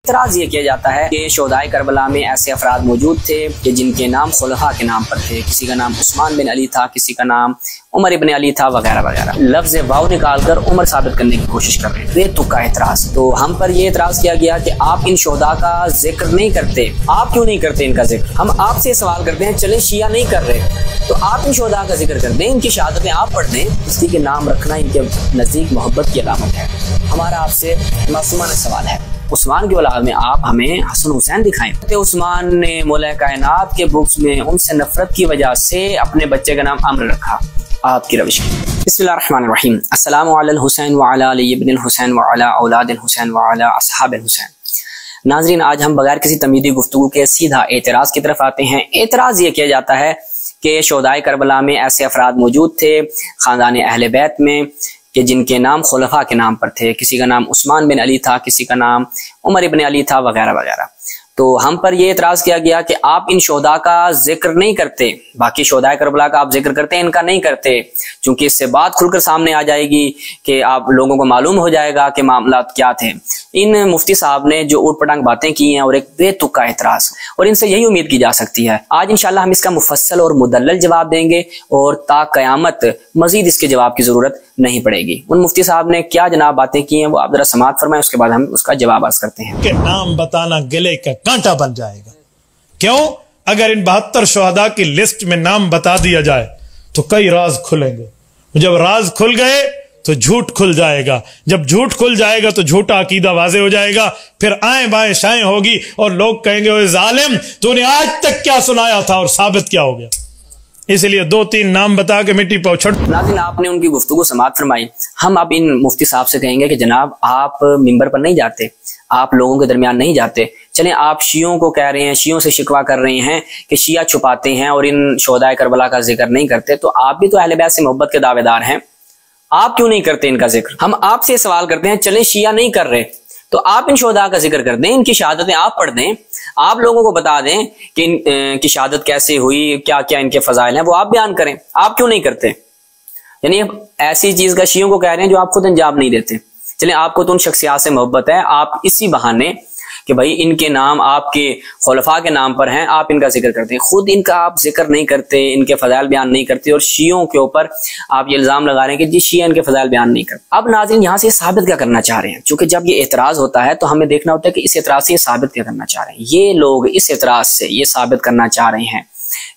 اعتراض یہ کیا جاتا ہے کہ شہدائے کربلا میں ایسے افراد موجود تھے کہ جن کے نام خلفاء کے نام پر تھے. کسی کا نام عثمان بن علی تھا، کسی کا نام عمر ابن علی تھا، وغیرہ وغیرہ. لفظ واو نکال کر عمر ثابت کرنے کی کوشش کر رہے ہیں. بے تکا اعتراض. تو ہم پر یہ اعتراض کیا گیا کہ آپ ان شہداء کا ذکر نہیں کرتے. آپ کیوں نہیں کرتے ان کا ذکر؟ ہم آپ سے سوال کرتے ہیں، چلیں شیعہ نہیں کر رہے تو آپ ان شہداء کا ذکر کر دیں، ان کی شہادتیں آپ پڑھ دیں. کسی کے نام رکھنا ان کے نزدیک محبت کی علامت ہے. ہمارا آپ سے معصومانہ سوال ہے، عثمان کی اولاد میں آپ ہمیں حسن حسین دکھائیں. عثمان نے مولا کائنات کے بکس میں ان سے نفرت کی وجہ سے اپنے بچے کا نام عمرو رکھا. آپ کی روش کی. بسم اللہ الرحمن الرحیم. السلام علی الحسین وعلی علی ابن الحسین وعلی اولاد الحسین وعلی اصحاب الحسین. ناظرین، آج ہم بغیر کسی تمہیدی گفتگو کے سیدھا اعتراض کی طرف آتے ہیں. اعتراض یہ کیا جاتا ہے کہ شہدائے کربلا میں ایسے افراد موجود تھے خاندان اہل بیت میں کہ جن کے نام خلفاء کے نام پر تھے. کسی کا نام عثمان بن علی تھا، کسی کا نام عمر ابن علی تھا، وغیرہ وغیرہ. تو ہم پر یہ اعتراض کیا گیا کہ آپ ان شہداء کا ذکر نہیں کرتے. باقی شہدائے کربلا کا آپ ذکر کرتے ہیں، ان کا نہیں کرتے، چونکہ اس سے بات کھل کر سامنے آ جائے گی کہ آپ لوگوں کو معلوم ہو جائے گا کہ معاملات کیا تھے. ان مفتی صاحب نے جو اوٹ پٹانگ باتیں کی ہیں اور ایک بے تکا اعتراض، اور ان سے یہی امید کی جا سکتی ہے. آج انشاءاللہ ہم اس کا مفصل اور مدلل جواب دیں گے اور تا قیامت مزید اس کے جواب کی ضرورت نہیں پڑے گی. ان مفتی صاحب نے کیا جناب باتیں کی ہیں وہ آپ ذرا سماعت فرمائیں، اس کے بعد ہم اس کا جواب عرض کرتے ہیں. کہ نام بتانا گلے کا کانٹا بن جائے گا. کیوں؟ اگر ان 72 شہداء کی لسٹ میں نام بتا دیا جائے تو کئی راز کھلیں گے. جب راز کھل گئے تو جھوٹ کھل جائے گا. جب جھوٹ کھل جائے گا تو جھوٹا عقیدہ واضح ہو جائے گا. پھر آئیں بائیں شائیں ہوگی اور لوگ کہیں گے اوہ ظالم، تو نے آج تک کیا سنایا تھا اور ثابت کیا ہو گیا. اس لیے 2-3 نام بتا کے مٹی پہ اچھڑ. ناظرین، آپ نے ان کی گفتگو سماعت فرمائی. ہم اب ان مفتی صاحب سے کہیں گے کہ جناب آپ ممبر پر نہیں جاتے، آپ لوگوں کے درمیان نہیں جاتے. چلیں آپ شیعوں کو کہہ رہے ہیں، شیعوں سے شکوہ کر رہے ہیں کہ شیعہ چھپاتے ہیں اور ان شہدائے کربلا کا ذکر نہیں کرتے، تو آپ بھی تو اہل بیت سے محبت کے دعوے دار ہیں، آپ کیوں نہیں کرتے ان کا ذکر؟ ہم آپ سے سوال کرتے ہیں، چلیں شیعہ نہیں کر رہے تو آپ ان شہداء کا ذکر کر دیں، ان کی شہادتیں آپ پڑھ دیں، آپ لوگوں کو بتا دیں کہ ان کی شہادت کیسے ہوئی، کیا کیا ان کے فضائل ہیں، وہ آپ بیان کریں. آپ کیوں نہیں کرتے؟ یعنی ایسی چیز کا شیعوں کو کہہ رہے ہیں جو آپ خود انجام نہیں دیتے. چلیں آپ کو تو ان شخصیات سے محبت ہے، آپ اسی بہانے کہ بھائی ان کے نام آپ کے خلفاء کے نام پر ہیں، آپ ان کا ذکر کرتے ہیں، خود ان کا آپ ذکر نہیں کرتے، ان کے فضائل بیان نہیں کرتے، اور شیعوں کے اوپر آپ یہ الزام لگا رہے ہیں کہ جی شیعہ ان کے فضائل بیان نہیں کرتے. اب ناظرین یہاں سے یہ ثابت کیا کرنا چاہ رہے ہیں؟ چونکہ جب یہ اعتراض ہوتا ہے تو ہمیں دیکھنا ہوتا ہے کہ اس اعتراض سے یہ ثابت کیا کرنا چاہ رہے ہیں. یہ لوگ اس اعتراض سے یہ ثابت کرنا چاہ رہے ہیں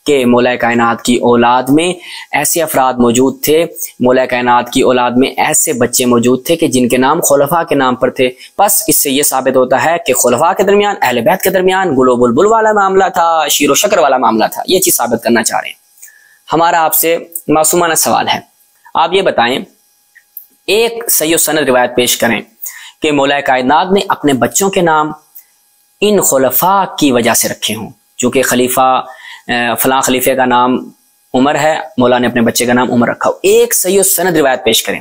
کہ مولا کائنات کی اولاد میں ایسے افراد موجود تھے، مولا کائنات کی اولاد میں ایسے بچے موجود تھے کہ جن کے نام خلفاء کے نام پر تھے. بس اس سے یہ ثابت ہوتا ہے کہ خلفاء کے درمیان، اہل بیت کے درمیان گل و بلبل والا معاملہ تھا، شیر و شکر والا معاملہ تھا. یہ چیز ثابت کرنا چاہ رہے ہیں. ہمارا آپ سے معصومانہ سوال ہے، آپ یہ بتائیں، ایک صحیح و سند روایت پیش کریں کہ مولا کائنات نے اپنے بچوں کے نام ان خلفاء کی وجہ سے رکھے ہوں. چونکہ خلیفہ فلاں خلیفے کا نام عمر ہے، مولا نے اپنے بچے کا نام عمر رکھا ہو. ایک صحیح و سند روایت پیش کریں.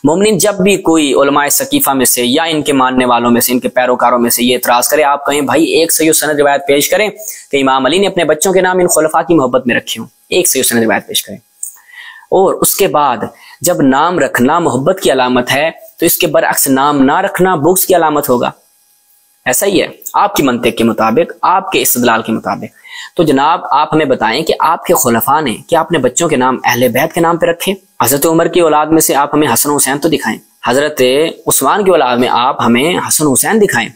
مومنین جب بھی کوئی علماء ثقیفہ میں سے یا ان کے ماننے والوں میں سے، ان کے پیروکاروں میں سے یہ اعتراض کرے، آپ کہیں بھائی ایک صحیح و سند روایت پیش کریں کہ امام علی نے اپنے بچوں کے نام ان خلفاء کی محبت میں رکھے ہوں. ایک صحیح و سند روایت پیش کریں. اور اس کے بعد جب نام رکھنا محبت کی علامت ہے تو اس کے برعکس نام نہ رکھنا بغض کی علامت ہوگا. ایسا ہی ہے آپ کی منطق کے مطابق، آپ کے استدلال کے مطابق. تو جناب آپ ہمیں بتائیں کہ آپ کے خلفاء نے کیا اپنے بچوں کے نام اہل بیت کے نام پہ رکھے؟ حضرت عمر کی اولاد میں سے آپ ہمیں حسن حسین تو دکھائیں. حضرت عثمان کی اولاد میں آپ ہمیں حسن حسین دکھائیں.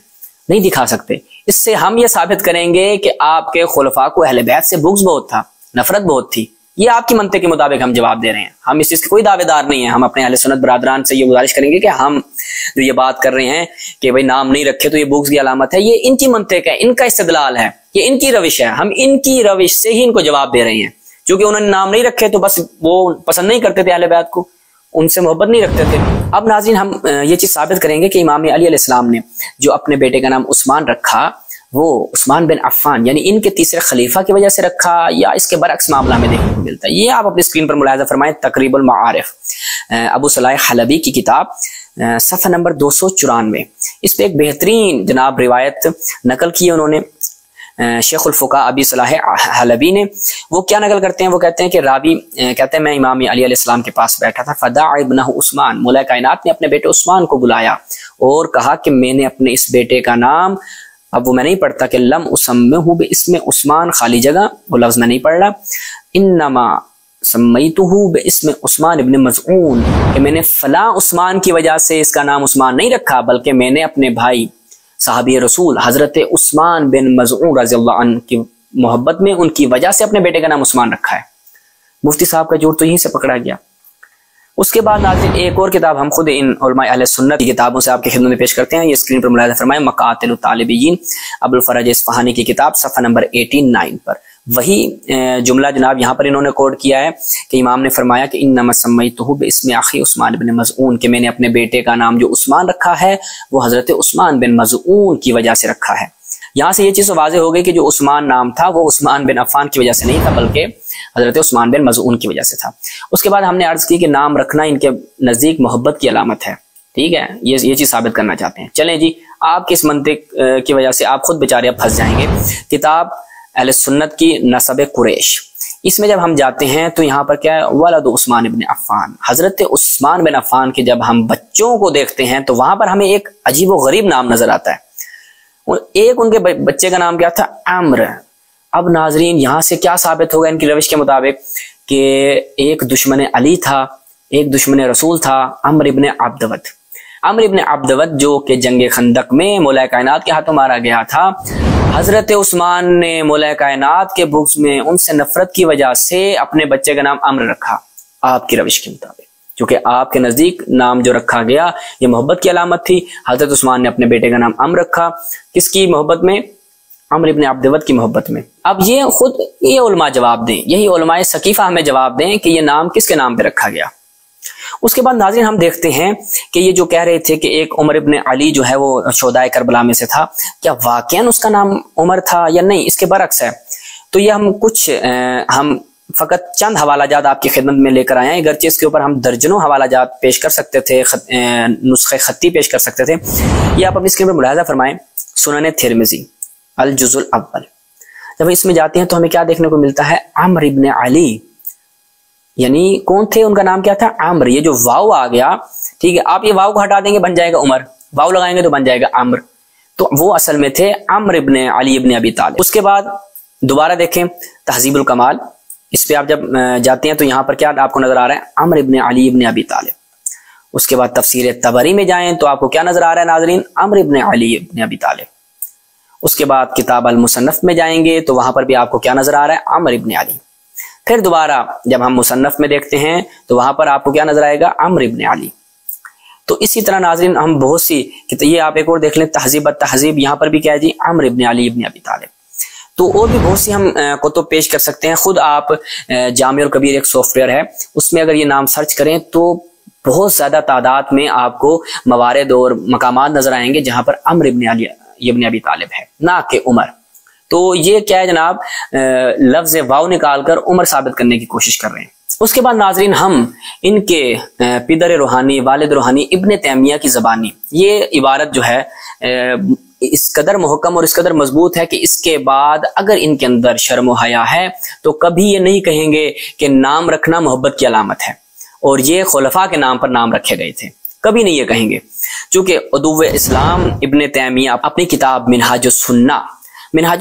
نہیں دکھا سکتے. اس سے ہم یہ ثابت کریں گے کہ آپ کے خلفاء کو اہل بیت سے بغض بہت تھا، نفرت بہت تھی. یہ آپ کی منطق کے مطابق ہم جواب دے رہے ہیں. ہم اس چیز کے کوئی دعوے دار نہیں ہیں. ہم اپنے اہل سنت برادران سے یہ گزارش کریں گے کہ ہم جو یہ بات کر رہے ہیں کہ بھائی نام نہیں رکھے تو یہ بغض کی علامت ہے، یہ ان کی منطق ہے، ان کا استدلال ہے، یہ ان کی روش ہے. ہم ان کی روش سے ہی ان کو جواب دے رہے ہیں. چونکہ انہوں نے نام نہیں رکھے تو بس وہ پسند نہیں کرتے تھے اہل بیت کو، ان سے محبت نہیں رکھتے تھے. اب ناظرین ہم یہ چیز ثابت کریں گے کہ امام علی علیہ السلام نے جو اپنے بیٹے کا نام عثمان رکھا وہ عثمان بن عفان یعنی ان کے تیسرے خلیفہ کی وجہ سے رکھا یا اس کے برعکس معاملہ میں دیکھنے کو ملتا ہے. یہ آپ اپنی اسکرین پر ملاحظہ فرمائیں. تقریب المعارف ابو صلاح حلبی کی کتاب صفحہ نمبر 294. اس پہ ایک بہترین جناب روایت نقل کی ہے انہوں نے. शेखुल फुका अबी सलाह हलबी ने, वो क्या नकल करते हैं, वो कहते हैं कि रावी कहते हैं मैं इमाम अली अलैहिस्सलाम के पास बैठा था, फदा इब्नहु उस्मान, मौला कायनात ने अपने बेटे उस्मान को बुलाया और कहा कि मैंने अपने इस बेटे का नाम, अब वो मैं नहीं पढ़ता कि लम उसम्मिहु बिस्म उस्मान, खाली जगह, वो लफ्ज़ मैं नहीं पढ़ रहा, इन्नमा सम्मैतुहु बिस्म उस्मान इब्न मज़ऊन, कि मैंने फला उस्मान की वजह से इसका नाम उस्मान नहीं रखा, बल्कि मैंने अपने भाई साहबी रसूल हजरत उस्मान बिन मज़ऊन रज़ियल्लाहु अन्हु की मोहब्बत में उनकी वजह से अपने बेटे का नाम उस्मान रखा है। मुफ्ती साहब का झूठ तो यहीं से पकड़ा गया। उसके बाद नाज़रीन एक और किताब हम खुद इन उलमा अहले सुन्नत की किताबों से आपकी खिदमत में पेश करते हैं। ये स्क्रीन पर मुलाहिज़ा फरमाएं, मकातिल तालिबीन अबुल फरज इस्फहानी की किताब सफ़ा नंबर 89 पर वही जुमला जनाब यहाँ पर इन्होंने कोट किया है कि इमाम ने फरमाया कि इन्नमा सम्मैतुहु बिस्मि अखी उस्मान इब्न मज़ऊन, कि मैंने अपने बेटे का नाम जो उस्मान रखा है वो हजरत उस्मान बिन मज़ऊन की वजह से रखा है। यहाँ से ये चीज़ वाज़ेह हो गई कि जो उस्मान नाम था वो उस्मान बिन अफ़ान की वजह से नहीं था, बल्कि हजरत उस्मान बिन मज़ऊन की वजह से था। उसके बाद हमने अर्ज़ की कि नाम रखना इनके नज़दीक मोहब्बत की अलामत है, ठीक है, ये चीज़ साबित करना चाहते हैं। चलें जी, आपकी इस मंतिक की वजह से आप खुद बेचारे अब फंस जाएंगे। किताब अहले सुन्नत की नसब कुरैश, इसमें जब हम जाते हैं तो यहाँ पर क्या है, वलद उस्मान इब्न अफ़्फ़ान, हजरत उस्मान बिन अफ़्फ़ान के जब हम बच्चों को देखते हैं तो वहां पर हमें एक अजीब व गरीब नाम नजर आता है। एक उनके बच्चे का नाम क्या था, अम्र। अब नाजरीन यहाँ से क्या साबित होगा इनकी रविश के मुताबिक कि एक दुश्मन अली था, एक दुश्मन रसूल था, अम्र इब्न अब्दवत। अम्र इब्न अब्दवत जो कि जंग खंदक में मौला कायनात के हाथों मारा गया था। हजरत उस्मान ने मौला कायनात के बुग़्ज़ में उनसे नफरत की वजह से अपने बच्चे का नाम अम्र रखा आपकी रविश के मुताबिक, क्योंकि आपके नज़दीक नाम जो रखा गया ये मोहब्बत की अलामत थी। हजरत उस्मान ने अपने बेटे का नाम अम्र रखा, किसकी मोहब्बत में, अम्र इब्न अब्दवत की मोहब्बत में। अब ये खुद ये उलमा जवाब दें, यही उलमाए सकीफ़ा हमें जवाब दें कि ये नाम किसके नाम पे रखा गया। उसके बाद नाज़रीन हम देखते हैं कि ये जो कह रहे थे कि एक उमर इब्न अली जो है वो शोदाए करबला में से था, क्या वाकईन उसका नाम उमर था या नहीं, इसके बरक्स है। तो ये हम फ़कत चंद हवालाजात आपकी खिदमत में लेकर आए हैं, अगरचे इसके ऊपर हम दर्जनों हवालाजात पेश कर सकते थे, नुस्खे खत्ती पेश कर सकते थे। ये आप अपनी स्क्रीन पर मुलाहिज़ा फरमाएं, सुनन तिरमिज़ी अल जुज़ुल अव्वल। जब इसमें जाते हैं तो हमें क्या देखने को मिलता है, अम्र इब्न अली, यानी कौन थे, उनका नाम क्या था, अम्र। ये जो वाव आ गया, ठीक है, आप ये वाव को हटा देंगे बन जाएगा उमर, वाव लगाएंगे तो बन जाएगा अम्र, तो वो असल में थे अम्र इब्न अली इब्न अबी तालिब। उसके बाद दोबारा देखें तहज़ीबुल कमाल, इस पे आप जब जाते हैं तो यहाँ पर क्या आपको नजर आ रहा है, अम्र इब्न अली इब्न अबी तालिब। उसके बाद तफसीर तबरी में जाएं तो आपको क्या नजर आ रहा है नाज़रीन, अम्र इब्न अली इब्न अबी तालिब। उसके बाद किताब अल मुसन्नफ में जाएंगे तो वहां पर भी आपको क्या नजर आ रहा है, अम्र इब्न अली। फिर दोबारा जब हम मुसन्नफ में देखते हैं तो वहां पर आपको क्या नजर आएगा, अम्र इब्न अली। तो इसी तरह नाज़रीन हम बहुत सी, ये आप एक और देख लें तहज़ीब तहज़ीब, यहाँ पर भी क्या है जी, अम्र इब्न अली इब्न अबी तालिब। तो और भी बहुत सी हम कुतुब पेश कर सकते हैं। खुद आप जामिउल कबीर एक सॉफ्टवेयर है, उसमें अगर ये नाम सर्च करें तो बहुत ज्यादा तादाद में आपको मवारिद और मकामात नजर आएंगे जहां पर अम्र इब्न अली इब्न अबी तालिब है, ना कि उमर। तो ये क्या है जनाब, लफ्ज वाव निकाल कर उमर साबित करने की कोशिश कर रहे हैं। उसके बाद नाजरीन हम इनके पिदर रूहानी वालिद रूहानी इब्न तैमिया की ज़बानी ये इबारत जो है इस कदर मुहक्कम और इस कदर मजबूत है कि इसके बाद अगर इनके अंदर शर्म व हया है तो कभी ये नहीं कहेंगे कि नाम रखना मोहब्बत की अलामत है और ये खुलफा के नाम पर नाम रखे गए थे, कभी नहीं ये कहेंगे। चूंकि उदुव्वे इस्लाम इब्न तैमिया अपनी किताब मिनहाजुस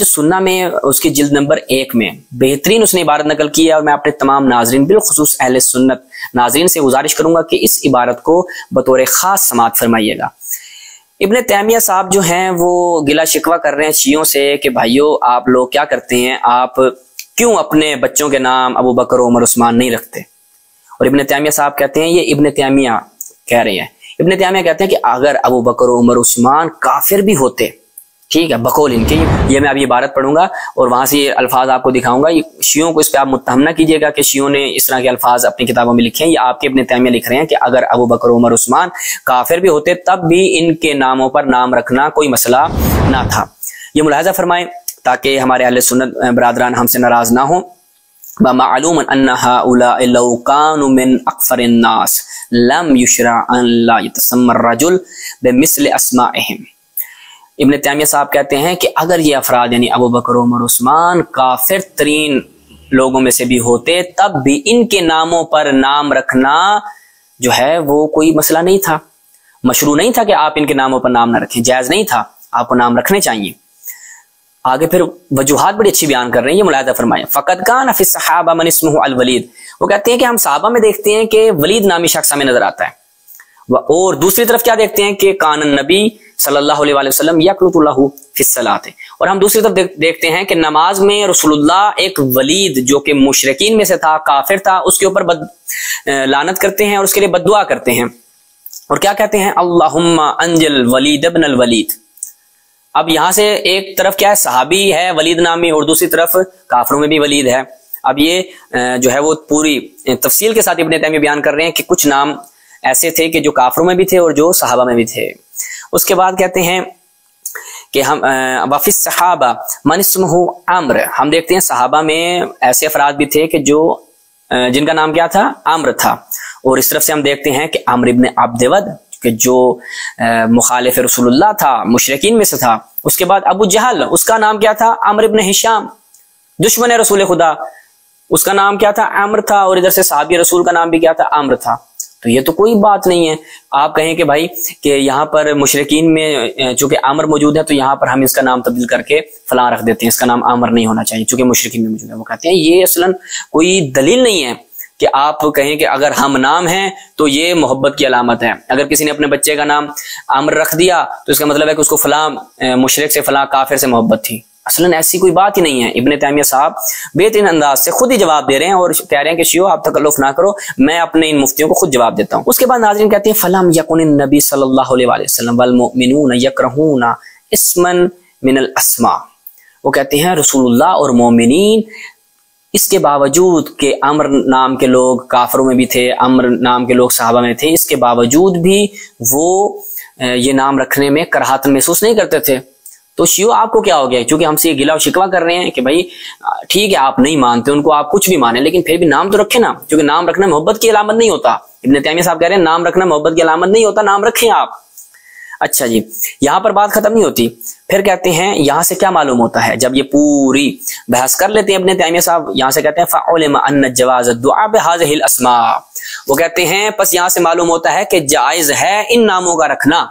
सुन्ना में उसकी जिल्द नंबर 1 में बेहतरीन उसने इबारत नकल की है और मैं अपने तमाम नाजरीन बिलखुसूस अहले सुन्नत नाजरीन से गुजारिश करूंगा कि इस इबारत को बतौर खास समात फरमाइएगा। इब्न तैमिया साहब जो हैं वो गिला शिकवा कर रहे हैं शियों से कि भाइयों आप लोग क्या करते हैं, आप क्यों अपने बच्चों के नाम अबू बकर उमर उस्मान नहीं रखते। और इब्न तैमिया साहब कहते हैं, ये इब्न तैमिया कह रहे हैं, इब्न तैमिया कहते हैं कि अगर अबू बकर उमर उस्मान काफिर भी होते, ठीक है, बकौल इनके, ये मैं अभी इबारत पढ़ूंगा और वहां से ये अल्फाज आपको दिखाऊंगा। शियों को इस पे आप मुत्तहम ना कीजिएगा कि शियों ने इस तरह के अल्फाज अपनी किताबों में लिखे हैं, ये आपके इब्न तैमिया लिख रहे हैं कि अगर अबू बकर उमर उस्मान काफिर भी होते तब भी इनके नामों पर नाम रखना कोई मसला ना था। ये मुलाहिजा फरमाएं ताकि हमारे अहले सुन्नत बरादरान हमसे नाराज ना हो। मालूम अन्ना हाउलाए लौ कानु मिन अक्फरिन नास लम युशरा अन ला यतसम्मा रजुल बिमिस्ल अस्माइहिम। इब्न तैमिया साहब कहते हैं कि अगर ये अफराद यानी अबू बकर, उमर, उस्मान काफिर तरीन लोगों में से भी होते तब भी इनके नामों पर नाम रखना जो है वो कोई मसला नहीं था, मशरू नहीं था कि आप इनके नामों पर नाम ना रखें, जायज नहीं था, आपको नाम रखने चाहिए। आगे फिर वजूहात बड़ी अच्छी बयान कर रहे हैं, ये मुलाहिजा फरमाएं। फ़क़द कान फ़ी सहाबा मन इस्मुहु अल वलीद, वो कहते हैं कि हम सहाबा में देखते हैं कि वलीद नामी शख्स हमें नजर आता है। और दूसरी तरफ क्या देखते हैं कि कान नबी सल्लल्लाहु अलैहि वसल्लम यक़नुतु लहू फ़ी सलात, और हम दूसरी तरफ देखते हैं कि नमाज में रसूलुल्लाह एक वलीद जो कि मुशरिकीन में से था, काफिर था, उसके ऊपर लानत करते हैं और उसके लिए बद्दुआ करते हैं। और क्या कहते हैं, अल्लाहुम्मा अंजिल वलीद इब्न अल वलीद। अब यहां से एक तरफ क्या है, सहाबी है वलीद नामी, और दूसरी तरफ काफिरों में भी वलीद है। अब ये जो है वो पूरी तफसील के साथ इब्न तैमिया बयान कर रहे हैं कि कुछ नाम ऐसे थे कि जो काफिरों में भी थे और जो सहाबा में भी थे। उसके बाद कहते हैं कि हम वाफिस सहाबा मन इस्मुहु अम्र, हम देखते हैं सहाबा में ऐसे अफराद भी थे कि जो जिनका नाम क्या था, अम्र था। और इस तरफ से हम देखते हैं कि अम्र इब्न अब्दवद कि जो मुखालिफ रसूलुल्लाह था, मुशरिकीन में से था। उसके बाद अबू जहल, उसका नाम क्या था, अम्र इब्न हिशाम, दुश्मन रसूल खुदा, उसका नाम क्या था, अम्र था। और इधर से साहबी रसूल का नाम भी क्या था, अम्र था। तो ये तो कोई बात नहीं है। आप कहें कि भाई कि यहाँ पर मुशरिकीन में चूंकि अमर मौजूद है तो यहाँ पर हम इसका नाम तब्दील करके फलां रख देते हैं, इसका नाम अमर नहीं होना चाहिए चूंकि मुशरिकीन में मौजूद है। वो कहते हैं ये असलन कोई दलील नहीं है कि आप कहें कि अगर हम नाम हैं तो ये मोहब्बत की अलामत है। अगर किसी ने अपने बच्चे का नाम अमर रख दिया तो इसका मतलब है कि उसको फलां मुशरिक से, फलां काफिर से मोहब्बत थी। असलन ऐसी कोई बात ही नहीं है। इब्न तैमिया साहब बेहतरीन अंदाज से खुद ही जवाब दे रहे हैं और कह रहे हैं कि शियो आप तकल्लुफ ना करो, मैं अपने इन मुफ्तियों को खुद जवाब देता हूँ। उसके बाद नाज़रीन कहते हैं फलम यकुन नबी सल्लल्लाहु अलैहि वसल्लम वल मुमिनून यकरहूना इस्मन मिनल अस्मा। वो कहते हैं रसूलुल्लाह और मोमिनीन इसके बावजूद के अमर नाम के लोग काफिरों में भी थे, अमर नाम के लोग सहाबा में थे, इसके बावजूद भी वो ये नाम रखने में कराहत महसूस नहीं करते थे। तो शियो आपको क्या हो गया, क्योंकि हमसे ये गिला और शिकवा कर रहे हैं कि भाई ठीक है आप नहीं मानते उनको, आप कुछ भी माने, लेकिन फिर भी नाम तो रखें ना, क्योंकि नाम रखना मोहब्बत की अलामत नहीं होता। इब्न तैमिया साहब कह रहे हैं नाम रखना मोहब्बत की अलामत नहीं होता, नाम रखें आप। अच्छा जी, यहाँ पर बात खत्म नहीं होती। फिर कहते हैं यहाँ से क्या मालूम होता है, जब ये पूरी बहस कर लेते हैं इब्न तैमिया साहब, यहाँ से कहते हैं फ़उलिमा अन्न जवाज़ दुआ बिहाज़िहिल अस्मा। वो कहते हैं बस यहाँ से मालूम होता है कि जायज है इन नामों का रखना,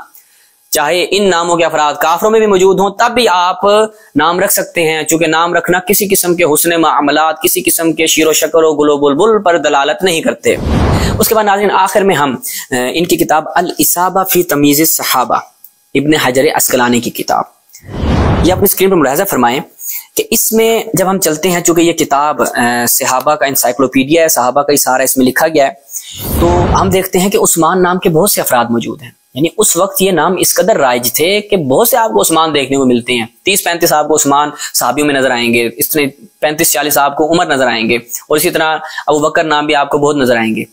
चाहे इन नामों के अफराद काफरों में भी मौजूद हों तब भी आप नाम रख सकते हैं, चूंकि नाम रखना किसी किस्म के हुस्न मामलात, किसी किस्म के शीरो शक्र और गुलो बुलबुल पर दलालत नहीं करते। उसके बाद नाज़रीन आखिर में हम इनकी किताब अल इसाबा फी तमीज़ सहाबा, इब्न हजर अस्कलानी की किताब, ये अपनी स्क्रीन पर मुलाहिज़ा फरमाएं कि इसमें जब हम चलते हैं, चूंकि ये किताब सहाबा का इंसाइक्लोपीडिया है, सहाबा का ही सारा इसमें लिखा गया है, तो हम देखते हैं कि उस्मान नाम के बहुत से अफराद मौजूद हैं। यानी उस वक्त ये नाम इस कदर राइज थे कि बहुत से आपको उस्मान देखने को मिलते हैं। 30-35 आपको उस्मान साहबियों में नजर आएंगे, इस तरह 35-40 आपको उमर नजर आएंगे, और इसी तरह अबू बकर नाम भी आपको बहुत नजर आएंगे।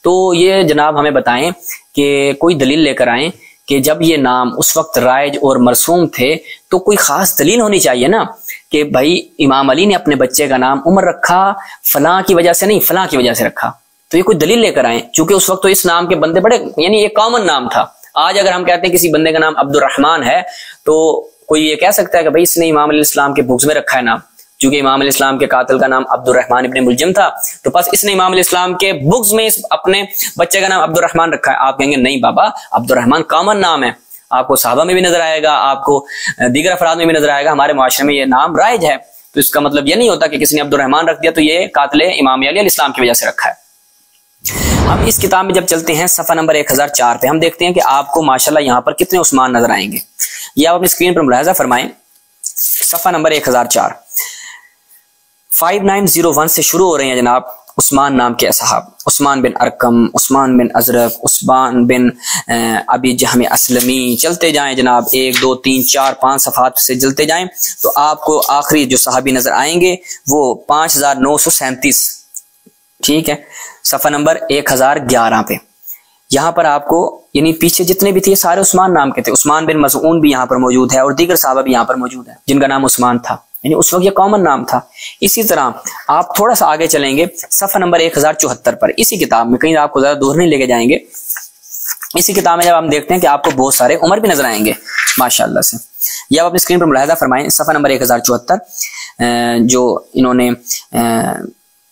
तो ये जनाब हमें बताएं कि कोई दलील लेकर आएं कि जब ये नाम उस वक्त राइज और मरसूम थे तो कोई खास दलील होनी चाहिए ना, कि भाई इमाम अली ने अपने बच्चे का नाम उमर रखा फलां की वजह से नहीं, फलां की वजह से रखा। तो ये कोई दलील लेकर आए, क्योंकि उस वक्त तो इस नाम के बंदे बड़े, यानी ये कॉमन नाम था। आज अगर हम कहते हैं किसी बंदे का नाम अब्दुर्रहमान है तो कोई ये कह सकता है कि भाई इसने इमाम अलैहिस्सलाम के बुक्स में रखा है नाम, क्योंकि इमाम अलैहिस्सलाम के कातिल का नाम अब्दुर्रहमान इब्न मुलजिम था, तो बस इसने इमाम अलैहिस्सलाम के बुक्स में अपने बच्चे का नाम अब्दुर्रहमान रखा है। आप कहेंगे नहीं बाबा, अब्दुर्रहमान कॉमन नाम है, आपको सहाबा में भी नजर आएगा, आपको दीगर अफराद में भी नजर आएगा, हमारे मुआशरे में ये नाम राइज है। तो इसका मतलब ये नहीं होता कि किसी ने अब्दुर्रहमान रख दिया तो ये कातिल इमाम अली अलैहिस्सलाम की वजह से रखा है। हम इस किताब में जब चलते हैं सफ़ा नंबर 1004 पे, हम देखते हैं कि आपको माशाल्लाह यहाँ पर कितने उस्मान नजर आएंगे। ये आप अपनी स्क्रीन पर मुलाहिज़ा फरमाएं, सफ़ा नंबर 1004 5901 से शुरू हो रहे हैं जनाब उस्मान नाम के असहाब। उस्मान बिन अरकम, उस्मान बिन अजरक, उस्मान बिन अबी जहम असलमी, चलते जाएं जनाब 1 2 3 4 5 सफ़ात से चलते जाएं तो आपको आखिरी जो सहाबी नजर आएंगे वो 5937, ठीक है, सफ़ा नंबर 1011 पे। यहाँ पर आपको यानी पीछे जितने भी थे सारे उस्मान नाम के थे। उस्मान बिन मज़ऊन भी यहाँ पर मौजूद है और दीगर साहबा भी यहाँ पर मौजूद है जिनका नाम उस्मान था, यानी उस वक्त ये कॉमन नाम था। इसी तरह आप थोड़ा सा आगे चलेंगे सफ़ा नंबर 1074 पर, इसी किताब में, कहीं आपको ज्यादा दूर नहीं लेके जाएंगे, इसी किताब में जब हम देखते हैं कि आपको बहुत सारे उमर भी नजर आएंगे माशाअल्लाह से। ये आप अपनी स्क्रीन पर मुलाहिजा फरमाएं, सफ़ा नंबर 1074 जो इन्होंने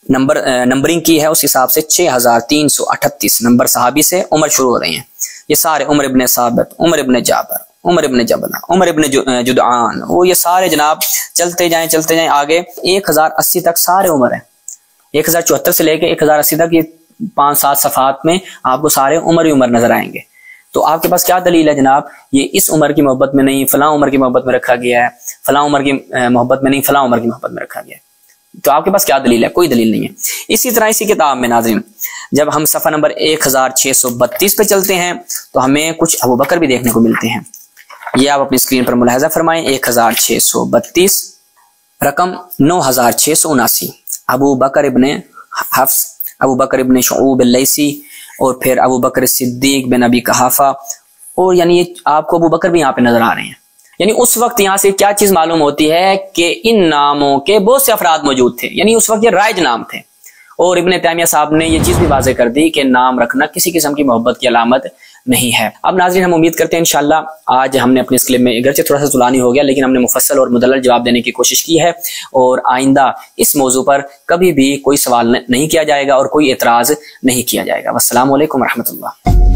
नंबरिंग की है उस हिसाब से 6338 नंबर सहाबी से उमर शुरू हो रहे हैं। ये सारे उमर इब्ने साबित, उमर इब्ने जाबर, उमर इब्ने जबला, उमर इब्ने जुदआन, वो ये सारे जनाब चलते जाएं आगे 1080 तक सारे उमर हैं। 1074 से लेके 1080 तक ये 5-7 सफ़ात में आपको सारे उमर ही उमर नजर आएंगे। तो आपके पास क्या दलील है जनाब, ये इस उमर की मोहब्बत में नहीं फलां उमर की मोहब्बत में रखा गया है, फलां उमर की मोहब्बत में नहीं फलां उमर की मोहब्बत में रखा गया है। तो आपके पास क्या दलील है? कोई दलील नहीं है। इसी तरह इसी किताब में नाज़रीन जब हम सफ़ा नंबर 1632 पे चलते हैं तो हमें कुछ अबू बकर भी देखने को मिलते हैं। ये आप अपनी स्क्रीन पर मुलाहिजा फरमाएं, 1632 रकम 9679 अबू बकर इब्ने हफ्स, अबू बकर इब्ने शुऊब अल-लैसी और फिर अबू बकर सिद्दीक बिन अबी कहाफा, और यानी ये आपको अबू बकर भी यहाँ पे नजर आ रहे हैं। यानी उस वक्त यहाँ से क्या चीज मालूम होती है कि इन नामों के बहुत से अफराद मौजूद थे, यानी उस वक्त ये राइज नाम थे। और इब्ने तैमिया साहब ने ये चीज भी वाज़ेह कर दी कि नाम रखना किसी किस्म की मोहब्बत की अलामत नहीं है। अब नाज़रीन हम उम्मीद करते हैं इंशाअल्लाह आज हमने अपने इस क्लिप में अगरचे थोड़ा सा तुलानी हो गया लेकिन हमने मुफस्सल और मुदल्लल जवाब देने की कोशिश की है, और आइंदा इस मौजू पर कभी भी कोई सवाल नहीं किया जाएगा और कोई एतराज़ नहीं किया जाएगा। वस्सलामु अलैकुम रहमतुल्लाह।